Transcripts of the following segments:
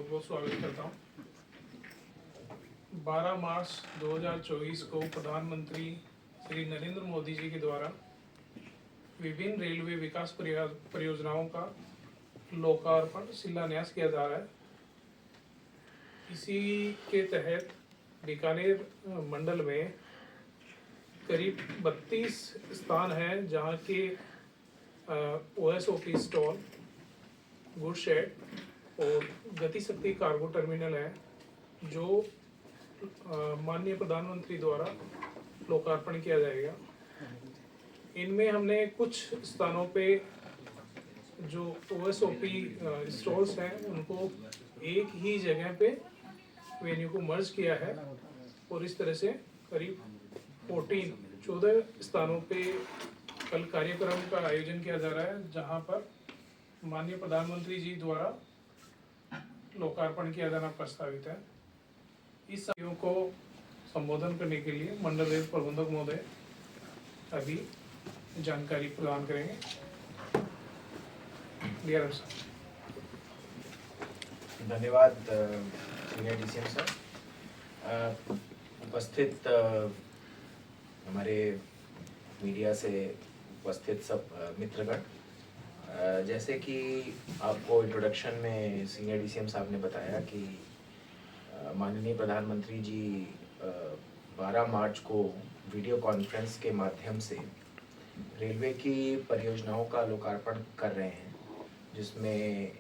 बहुत बहुत स्वागत करता हूँ। 12 मार्च 2024 को प्रधानमंत्री श्री नरेंद्र मोदी जी के द्वारा विभिन्न रेलवे विकास परियोजनाओं का लोकार्पण शिलान्यास किया जा रहा है। इसी के तहत बीकानेर मंडल में करीब 32 स्थान हैं जहाँ के OSOP स्टॉल, गुड शेड और गति शक्ति कार्गो टर्मिनल है जो माननीय प्रधानमंत्री द्वारा लोकार्पण किया जाएगा। इनमें हमने कुछ स्थानों पे जो OSOP स्टॉल्स हैं उनको एक ही जगह पे वेन्यू को मर्ज किया है और इस तरह से करीब 14 स्थानों पे कल कार्यक्रम का आयोजन किया जा रहा है जहां पर माननीय प्रधानमंत्री जी द्वारा लोकार्पण किया जाना प्रस्तावित है। इस सभा को संबोधन करने के लिए मंडल रेल प्रबंधक महोदय अभी जानकारी प्रदान करेंगे। धन्यवाद सीनियर DCM सर। उपस्थित हमारे मीडिया से उपस्थित सब मित्रगण, जैसे कि आपको इंट्रोडक्शन में सीनियर DCM साहब ने बताया कि माननीय प्रधानमंत्री जी 12 मार्च को वीडियो कॉन्फ्रेंस के माध्यम से रेलवे की परियोजनाओं का लोकार्पण कर रहे हैं, जिसमें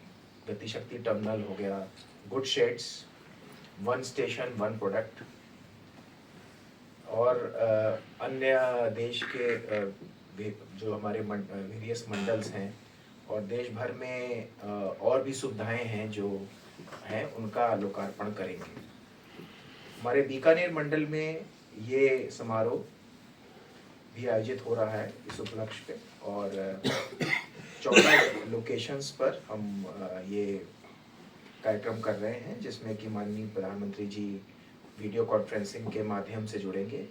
गति शक्ति टर्मिनल हो गया, good shades, one station one product और अन्य देश के जो हमारे वेरियस मंडल्स हैं और देश भर में और भी सुविधाएं हैं जो हैं उनका लोकार्पण करेंगे। हमारे बीकानेर मंडल में ये समारोह भी आयोजित हो रहा है इस उपलक्ष्य पे और 14 लोकेशंस पर हम ये कार्यक्रम कर रहे हैं, जिसमें कि माननीय प्रधानमंत्री जी वीडियो कॉन्फ्रेंसिंग के माध्यम से जुड़ेंगे।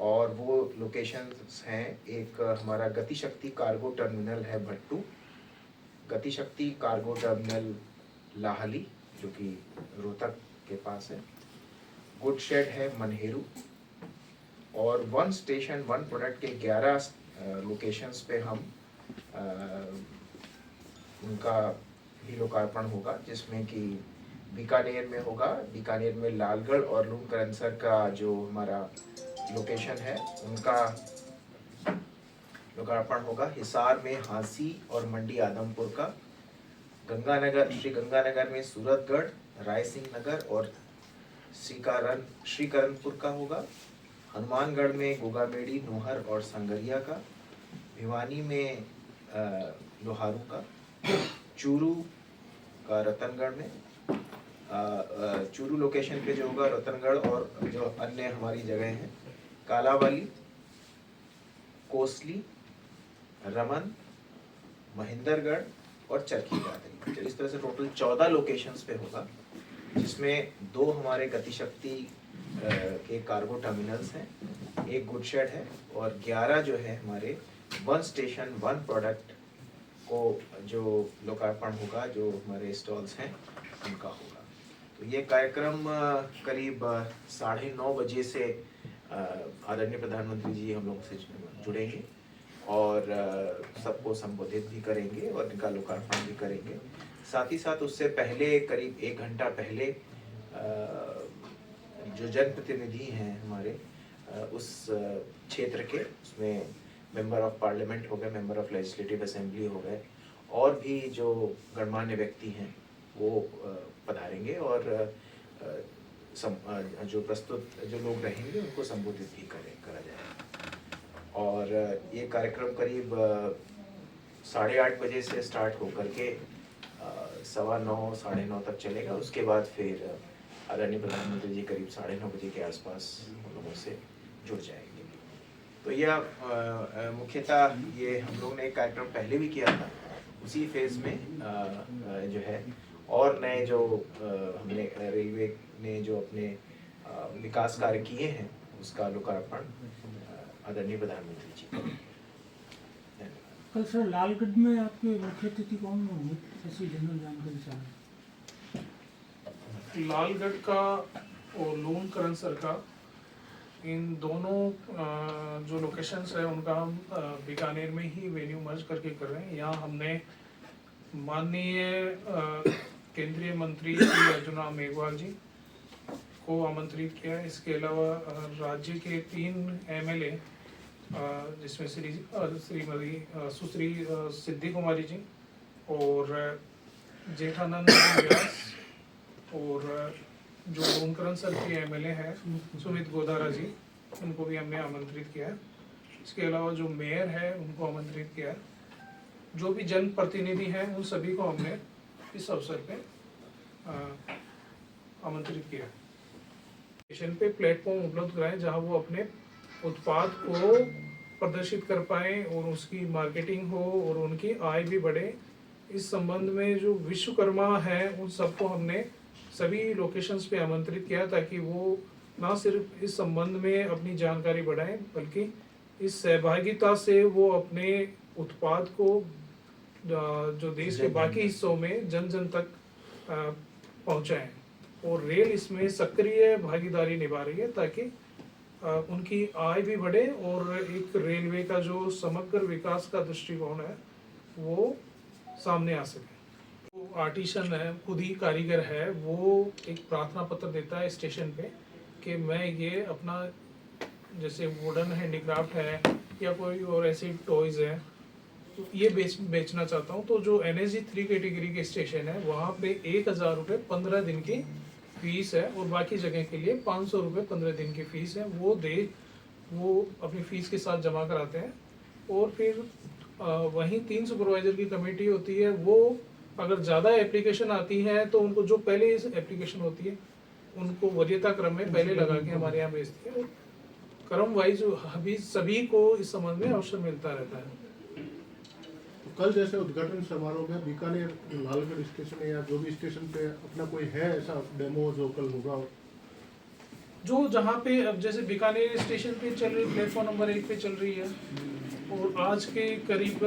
और वो लोकेशंस हैं, एक हमारा गति शक्ति कार्गो टर्मिनल है भट्टू, गति शक्ति कार्गो टर्मिनल लाहली जो कि रोहतक के पास है, गुड शेड है मनहेरू और वन स्टेशन वन प्रोडक्ट के 11 लोकेशंस पे हम उनका भी लोकार्पण होगा, जिसमें कि बीकानेर में होगा, बीकानेर में लालगढ़ और लूणकरनसर का जो हमारा लोकेशन है उनका लोकार्पण होगा। हिसार में हांसी और मंडी आदमपुर का, गंगानगर श्री गंगानगर में सूरतगढ़, रायसिंह नगर और श्रीकरणपुर का होगा। हनुमानगढ़ में गोगामेड़ी, नोहर और संगरिया का, भिवानी में लोहारू का, चूरू का रतनगढ़ में, चूरू लोकेशन पे जो होगा रतनगढ़ और जो अन्य हमारी जगह हैं कालावाली, कोसली, रमन, महेंद्रगढ़ और चरखी दादरी। तो इस तरह से टोटल 14 लोकेशंस पे होगा, जिसमें 2 हमारे गति शक्ति के कार्गो टर्मिनल्स हैं, एक गुड शेड है और 11 जो है हमारे वन स्टेशन वन प्रोडक्ट को जो लोकार्पण होगा, जो हमारे स्टॉल्स हैं उनका होगा। तो ये कार्यक्रम करीब 9:30 बजे से आदरणीय प्रधानमंत्री जी हम लोगों से जुड़ेंगे और सबको संबोधित भी करेंगे और इनका लोकार्पण भी करेंगे। साथ ही साथ उससे पहले करीब 1 घंटा पहले जो जनप्रतिनिधि हैं हमारे उस क्षेत्र के, उसमें मेंबर ऑफ पार्लियामेंट हो गए, मेंबर ऑफ लेजिस्लेटिव असेंबली हो गए और भी जो गणमान्य व्यक्ति हैं वो पधारेंगे और जो प्रस्तुत जो लोग रहेंगे उनको संबोधित भी करा जाएगा। और ये कार्यक्रम करीब 8:30 बजे से स्टार्ट होकर के 9:15 साढ़े 9 तक चलेगा। उसके बाद फिर आदरणीय प्रधानमंत्री जी करीब 9:30 बजे के आसपास हम लोगों से जुड़ जाएंगे। तो यह मुख्यतः ये हम लोगों ने एक कार्यक्रम पहले भी किया था, उसी फेज में जो है और नए जो हमने रेलवे ने जो अपने विकास कार्य किए हैं उसका लोकार्पण आदरणीय प्रधानमंत्री जी करेंगे। कल सर लालगढ़ में आपके मुख्य अतिथि कौन होंगे, ऐसी जनरल जानकारी चाहिए। लालगढ़ का और लून करनसर का, इन दोनों जो लोकेशंस है उनका हम बीकानेर में ही वेन्यू मर्ज करके कर रहे हैं। यहाँ हमने माननीय केंद्रीय मंत्री श्री अर्जुन राम मेघवाल जी को आमंत्रित किया है। इसके अलावा राज्य के 3 एमएलए जिसमें श्रीमती सुश्री सिद्धि कुमारी जी और जेठानंद व्यास और जो लूनकरण सर के एमएलए हैं सुमित गोदारा जी, उनको भी हमने आमंत्रित किया है। इसके अलावा जो मेयर है उनको आमंत्रित किया है। जो भी जनप्रतिनिधि हैं उन सभी को हमने इस अवसर पे आमंत्रित किया है। स्टेशन पे प्लेटफॉर्म उपलब्ध कराएं जहां वो अपने उत्पाद को प्रदर्शित कर पाएं और उसकी मार्केटिंग हो और उनकी आय भी बढ़े। इस संबंध में जो विश्वकर्मा है उन सबको हमने सभी लोकेशंस पे आमंत्रित किया ताकि वो ना सिर्फ इस संबंध में अपनी जानकारी बढ़ाएं बल्कि इस सहभागिता से वो अपने उत्पाद को जो देश के बाकी हिस्सों में जन जन तक पहुंचाएं। और रेल इसमें सक्रिय भागीदारी निभा रही है ताकि उनकी आय भी बढ़े और एक रेलवे का जो समग्र विकास का दृष्टिकोण है वो सामने आ सके। वो आर्टिसन है, खुद ही कारीगर है, वो एक प्रार्थना पत्र देता है स्टेशन पे कि मैं ये अपना जैसे वुडन हैंडीक्राफ्ट है या कोई और ऐसे टॉयज है तो ये बेचना चाहता हूँ। तो जो NSG 3 कैटेगरी के स्टेशन है वहाँ पे 1000 रुपये 15 दिन की फीस है और बाकी जगह के लिए 500 रुपये 15 दिन की फीस है। वो अपनी फीस के साथ जमा कराते हैं और फिर वहीं 3 सुपरवाइजर की कमेटी होती है। वो अगर ज़्यादा एप्लीकेशन आती है तो उनको जो पहले इस एप्लीकेशन होती है उनको वरीयता क्रम में पहले लगा के हमारे यहाँ भेजती है। क्रम वाइज अभी सभी को इस संबंध में अवसर मिलता रहता है। कल जैसे उद्घाटन समारोह में बीकानेर लालगढ़ स्टेशन या जो भी स्टेशन पे अपना कोई है ऐसा डेमो जो कल होगा? जो जहाँ पे अब जैसे बीकानेर स्टेशन पे चल रही प्लेटफॉर्म नंबर 1 पे चल रही है और आज के करीब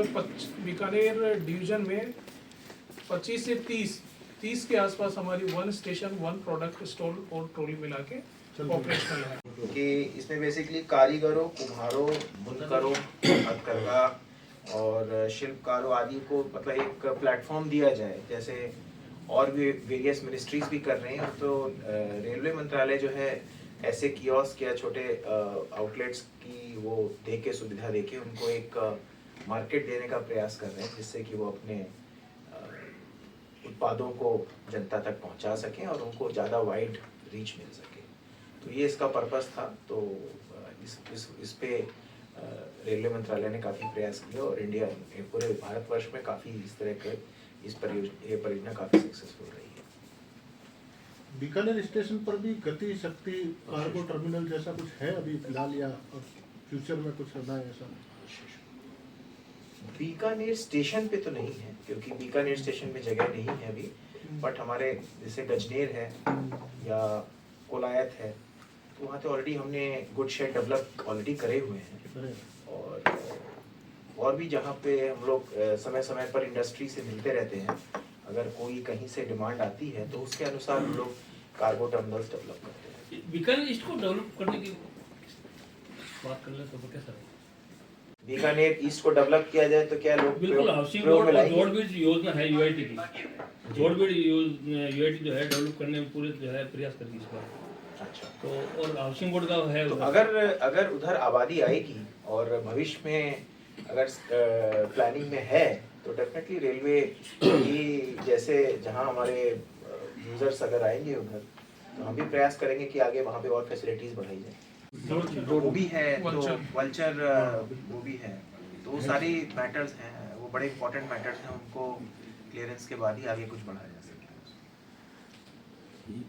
बीकानेर डिवीजन में 25 से 30 के आसपास हमारी 1 स्टेशन 1 प्रोडक्ट स्टॉल और ट्रॉली मिला के ऑपरेशनल है। कि इसमें बेसिकली कारीगरों, कुम्हारों, बुनकरों, हथकरघा और शिल्पकारों आदि को मतलब एक प्लेटफॉर्म दिया जाए। जैसे और भी वेरियस मिनिस्ट्रीज भी कर रहे हैं तो रेलवे मंत्रालय जो है ऐसे कियोस्क या छोटे आउटलेट्स की वो दे के सुविधा दे के उनको एक मार्केट देने का प्रयास कर रहे हैं जिससे कि वो अपने उत्पादों को जनता तक पहुंचा सकें और उनको ज़्यादा वाइड रीच मिल सके। तो ये इसका पर्पस था। तो इस पे रेलवे मंत्रालय ने काफ़ी प्रयास किया और इंडिया पूरे भारतवर्ष में काफ़ी इस तरह के ये परियोजना काफ़ी सक्सेसफुल रही है। बीकानेर स्टेशन पर भी गति शक्ति कार्गो टर्मिनल जैसा कुछ है अभी फिलहाल या फ्यूचर में कुछ करना है ऐसा? बीकानेर स्टेशन पे तो नहीं है क्योंकि बीकानेर स्टेशन में जगह नहीं है अभी, बट हमारे जैसे गजनेर है या कोलायत है तो वहाँ तो ऑलरेडी हमने गुड शेड डेवलप ऑलरेडी करे हुए हैं। और भी जहाँ पे हम लोग समय समय पर इंडस्ट्री से मिलते रहते हैं, अगर कोई कहीं से डिमांड आती है तो उसके अनुसार हम लोग कार्गो टर्मिनल्स डेवलप करते हैं। बीकानेर ईस्ट को डेवलप करने की बात कर ले तो कैसा है? बीकानेर ईस्ट को डेवलप किया जाए तो क्या लोग बिल्कुल हाउसिंग बोर्ड और जोड़बीड़ योजना है यूआईटी की। जोड़बीड़ यूआईटी जो है डेवलप करने में पूरे जो है प्रयास करेगी इस बार। अच्छा, तो और हाउसिंग बोर्ड का है तो अगर उधर आबादी आएगी और भविष्य में अगर प्लानिंग में है तो डेफिनेटली रेलवे की जैसे जहां हमारे यूजर्स अगर आएंगे उधर तो हम भी प्रयास करेंगे कि आगे वहां पे और फैसिलिटीज बढ़ाई जाए। वो भी है तो वल्चर वो भी है, तो वो सारी मैटर्स हैं, वो बड़े इंपॉर्टेंट मैटर्स हैं, उनको क्लियरेंस के बाद ही आगे कुछ बढ़ाया जा सकता है।